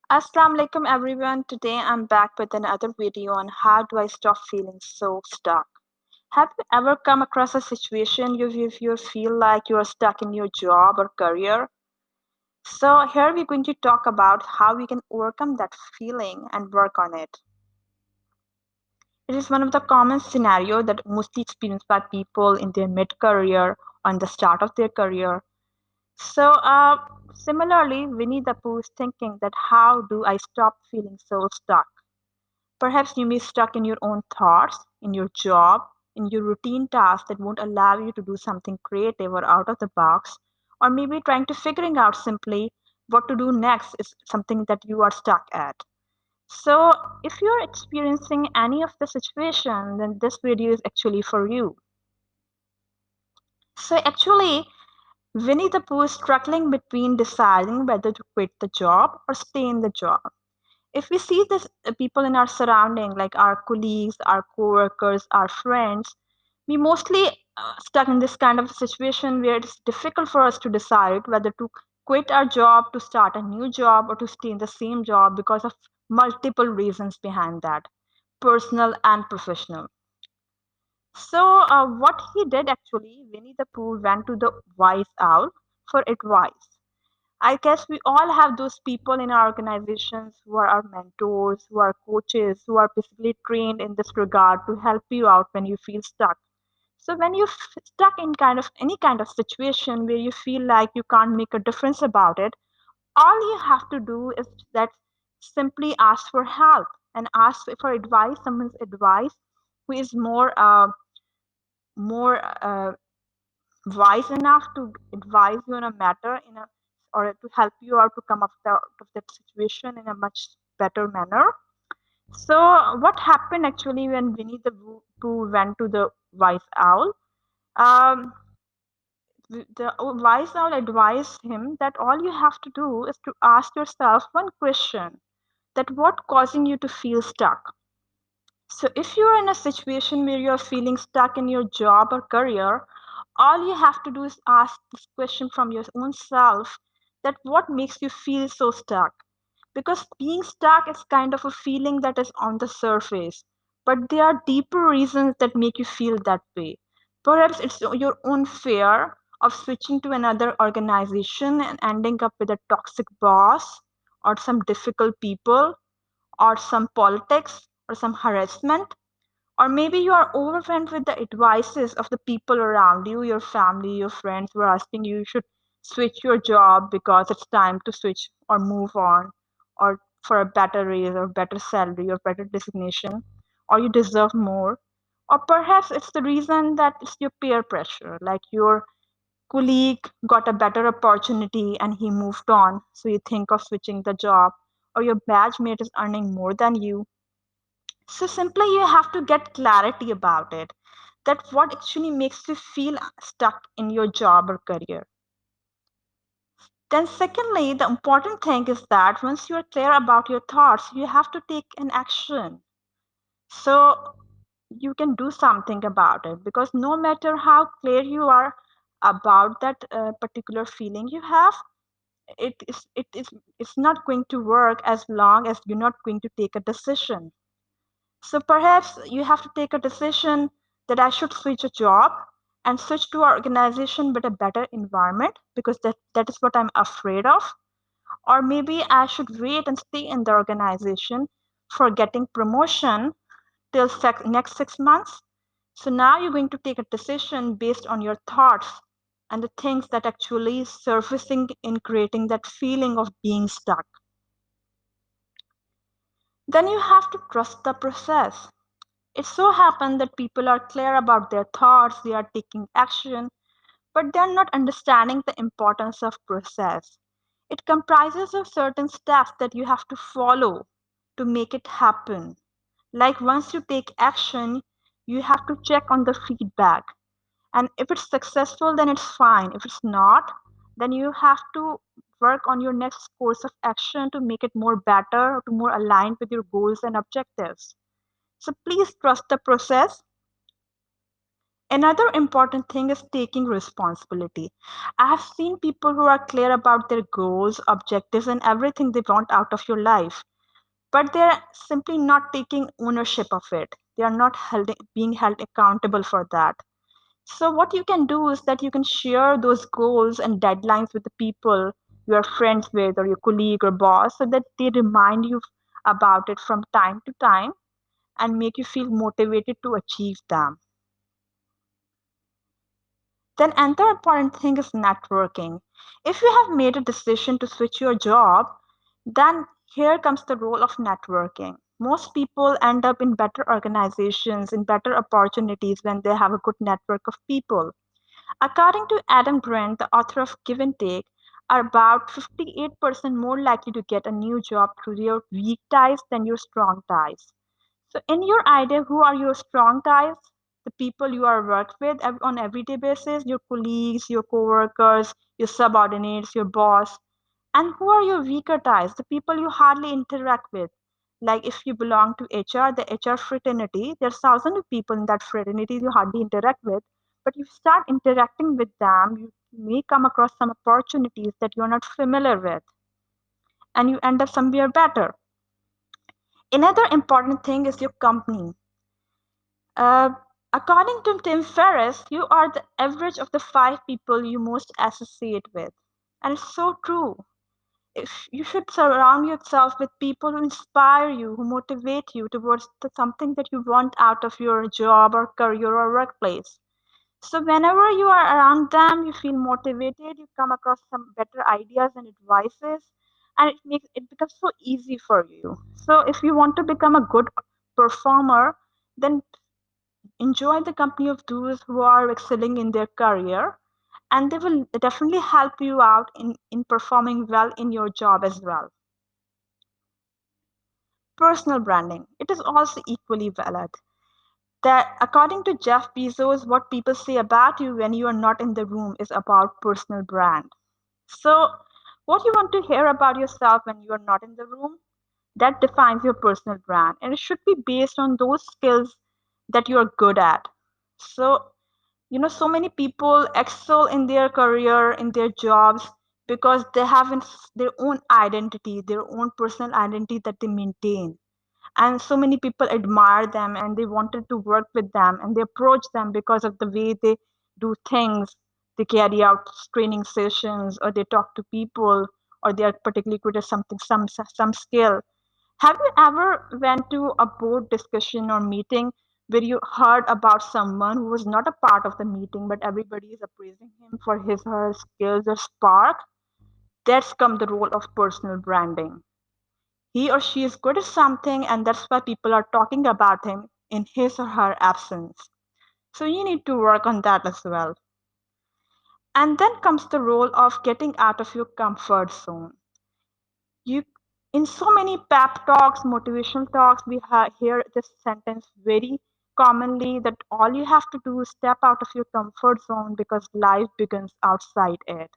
Assalamu alaikum everyone. Today I'm back with another video on how do I stop feeling so stuck. Have you ever come across a situation you feel like you are stuck in your job or career? So here we're going to talk about how we can overcome that feeling and work on it. It is one of the common scenarios that mostly experienced by people in their mid-career or in the start of their career. Similarly, Winnie the Pooh is thinking that how do I stop feeling so stuck? Perhaps you may be stuck in your own thoughts, in your job, in your routine tasks that won't allow you to do something creative or out of the box, or maybe trying to figuring out simply what to do next is something that you are stuck at. So, if you're experiencing any of the situation, then this video is actually for you. So, Winnie the Pooh is struggling between deciding whether to quit the job or stay in the job. If we see this people in our surrounding, like our colleagues, our co-workers, our friends, we mostly stuck in this kind of situation where it's difficult for us to decide whether to quit our job, to start a new job, or to stay in the same job because of multiple reasons behind that, personal and professional. So what he did actually, Winnie the Pooh went to the wise owl for advice. I guess we all have those people in our organizations who are our mentors, who are coaches, who are basically trained in this regard to help you out when you feel stuck. So when you're stuck in kind of any kind of situation where you feel like you can't make a difference about it, all you have to do is that simply ask for help and ask for advice, someone's advice who is more wise enough to advise you on a matter in a or to help you out to come out of that situation in a much better manner. So what happened actually when Winnie the Pooh went to the wise owl? Um, the wise owl advised him that all you have to do is to ask yourself one question: that what causing you to feel stuck? So, if you're in a situation where you're feeling stuck in your job or career, all you have to do is ask this question from your own self, that what makes you feel so stuck? Because being stuck is kind of a feeling that is on the surface, but there are deeper reasons that make you feel that way. Perhaps it's your own fear of switching to another organization and ending up with a toxic boss or some difficult people or some politics or some harassment, or maybe you are overwhelmed with the advices of the people around you, your family, your friends who are asking you should switch your job because it's time to switch or move on, or for a better raise or better salary or better designation, or you deserve more. Or perhaps it's the reason that it's your peer pressure, like your colleague got a better opportunity and he moved on, so you think of switching the job, or your batch mate is earning more than you, so simply you have to get clarity about it, that what actually makes you feel stuck in your job or career. Then secondly, the important thing is that once you are clear about your thoughts, you have to take an action. So you can do something about it, because no matter how clear you are about that particular feeling you have, it's not going to work as long as you're not going to take a decision. So perhaps you have to take a decision that I should switch a job and switch to an organization with a better environment, because that is what I'm afraid of. Or maybe I should wait and stay in the organization for getting promotion till next 6 months. So now you're going to take a decision based on your thoughts and the things that actually surfacing in creating that feeling of being stuck. Then you have to trust the process. It so happens that people are clear about their thoughts, they are taking action, but they're not understanding the importance of process. It comprises of certain steps that you have to follow to make it happen. Like once you take action, you have to check on the feedback. And if it's successful, then it's fine. If it's not, then you have to work on your next course of action to make it more better, to more aligned with your goals and objectives. So please trust the process. Another important thing is taking responsibility. I have seen people who are clear about their goals, objectives, and everything they want out of your life, but they're simply not taking ownership of it. They are not being held accountable for that. So, what you can do is that you can share those goals and deadlines with the people you are friends with, or your colleague or boss, so that they remind you about it from time to time and make you feel motivated to achieve them. Then another important thing is networking. If you have made a decision to switch your job, then here comes the role of networking. Most people end up in better organizations, in better opportunities when they have a good network of people. According to Adam Grant, the author of Give and Take, are about 58% more likely to get a new job through your weak ties than your strong ties. So, in your idea, who are your strong ties? The people you are worked with on everyday basis, your colleagues, your coworkers, your subordinates, your boss. And who are your weaker ties? The people you hardly interact with. Like if you belong to HR, the HR fraternity, there's thousands of people in that fraternity you hardly interact with. But you start interacting with them, you may come across some opportunities that you're not familiar with, and you end up somewhere better. Another important thing is your company. Uh, According to Tim Ferriss, you are the average of the five people you most associate with. And it's so true. If you should surround yourself with people who inspire you, who motivate you towards something that you want out of your job or career or workplace. So whenever you are around them, you feel motivated, you come across some better ideas and advices, and it becomes so easy for you. So if you want to become a good performer, then enjoy the company of those who are excelling in their career, and they will definitely help you out in performing well in your job as well. Personal branding. It is also equally valid. That according to Jeff Bezos, what people say about you when you are not in the room is about personal brand. So, what you want to hear about yourself when you are not in the room, that defines your personal brand, and it should be based on those skills that you are good at. So, so many people excel in their career, in their jobs, because they have their own identity, their own personal identity that they maintain, and so many people admire them and they wanted to work with them and they approach them because of the way they do things. They carry out training sessions, or they talk to people, or they are particularly good at something, some skill. Have you ever went to a board discussion or meeting where you heard about someone who was not a part of the meeting, but everybody is appraising him for his or her skills or spark? That's come the role of personal branding. He or she is good at something, and that's why people are talking about him in his or her absence. So you need to work on that as well. And then comes the role of getting out of your comfort zone. You, in so many pep talks, motivational talks, we hear this sentence very commonly, that all you have to do is step out of your comfort zone because life begins outside it.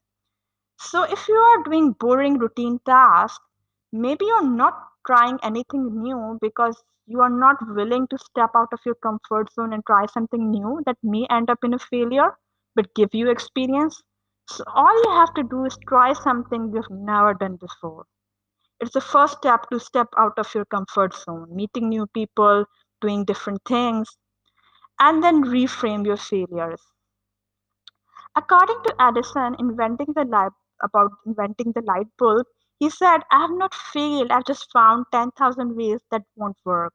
So if you are doing boring routine tasks, maybe you're not trying anything new because you are not willing to step out of your comfort zone and try something new that may end up in a failure but give you experience. So all you have to do is try something you've never done before. It's the first step to step out of your comfort zone, meeting new people, doing different things, and then reframe your failures. According to Edison, inventing the light bulb, he said, "I have not failed, I've just found 10,000 ways that won't work."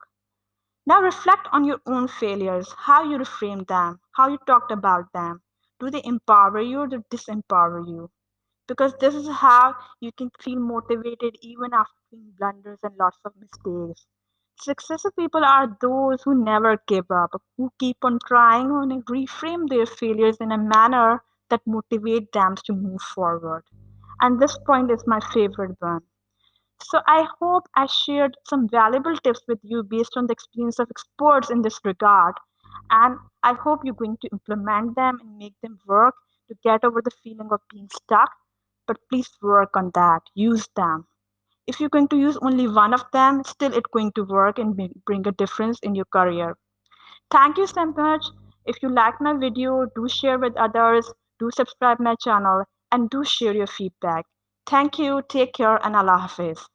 Now reflect on your own failures, how you reframed them, how you talked about them. Do they empower you or do they disempower you? Because this is how you can feel motivated even after doing blunders and lots of mistakes. Successful people are those who never give up, who keep on trying and reframe their failures in a manner that motivate them to move forward. And this point is my favorite one. So I hope I shared some valuable tips with you based on the experience of experts in this regard. And I hope you're going to implement them and make them work to get over the feeling of being stuck. But please work on that. Use them. If you're going to use only one of them, still it's going to work and bring a difference in your career. Thank you so much. If you like my video, do share with others, do subscribe my channel, and do share your feedback. Thank you, take care, and Allah Hafiz.